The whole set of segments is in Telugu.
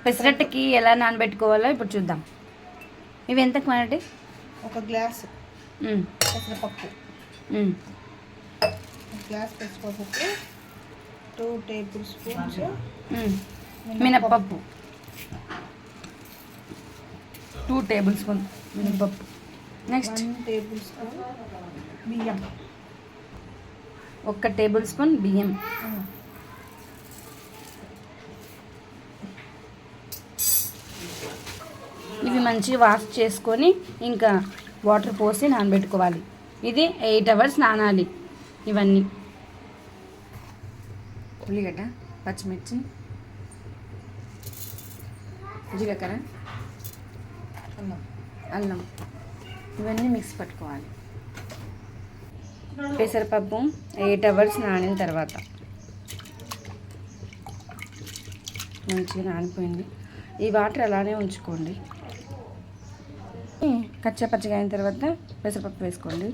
పెసరట్టుకి ఎలా నానబెట్టుకోవాలో ఇప్పుడు చూద్దాం. ఇవి ఎంత క్వాంటిటీ? 1 గ్లాసు పెసరపప్పు, 1 గ్లాస్ పెసరపప్పుకి 2 టేబుల్ స్పూన్స్ మినప్పప్పు, 2 టేబుల్ స్పూన్ మినప్పప్పు. నెక్స్ట్ 1 టేబుల్ స్పూన్ బియ్యం, 1 టేబుల్ స్పూన్ బియ్యం. ఇవి మంచిగా వాష్ చేసుకొని ఇంకా వాటర్ పోసి నానబెట్టుకోవాలి. ఇది 8 అవర్స్ నానాలి. ఇవన్నీ ఉల్లిగడ్డ, పచ్చిమిర్చి, జీలకర్ర, అల్లం ఇవన్నీ మిక్స్ పట్టుకోవాలి. పెసరపప్పు 8 అవర్స్ నానిన తర్వాత మంచిగా నానిపోయింది. ఈ వాటర్ అలానే ఉంచుకోండి. కచ్చపచ్చగా అయిన తర్వాత పెసరపప్పు వేసుకోండి.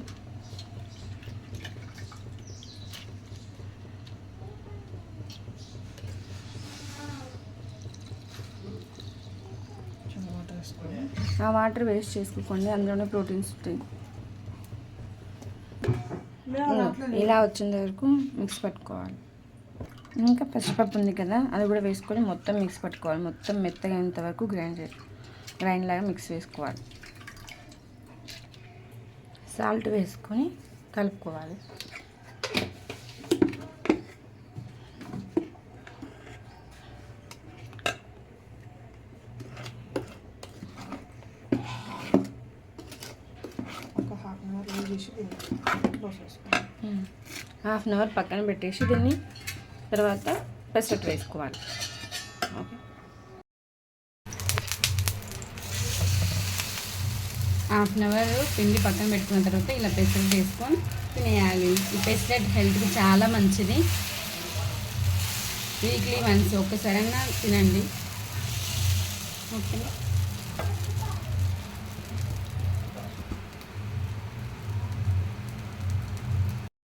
ఆ వాటర్ వేస్ట్ చేసుకోకండి, అందులోనే ప్రోటీన్స్ ఉంటాయి. ఇలా వచ్చేంత వరకు మిక్స్ పట్టుకోవాలి. ఇంకా పెసరపప్పు ఉంది కదా, అది కూడా వేసుకొని మొత్తం మిక్స్ పట్టుకోవాలి. మొత్తం మెత్తగా అయినంత వరకు గ్రైండ్ లాగా మిక్స్ వేసుకోవాలి. సాల్ట్ వేసుకొని కలుపుకోవాలి. హాఫ్ అన్ అవర్ పక్కన పెట్టేసి దీన్ని తర్వాత పెసరట్టు వేసుకోవాలి. ఓకే, హాఫ్ అన్ అవర్ పిండి పక్కన పెట్టుకున్న తర్వాత ఇలా పెసరట్టు వేసుకొని తినేయాలి. ఈ పెసరట్టు హెల్త్కి చాలా మంచిది. వీక్లీ వన్స్ ఒక్కసారైనా తినండి. ఓకే.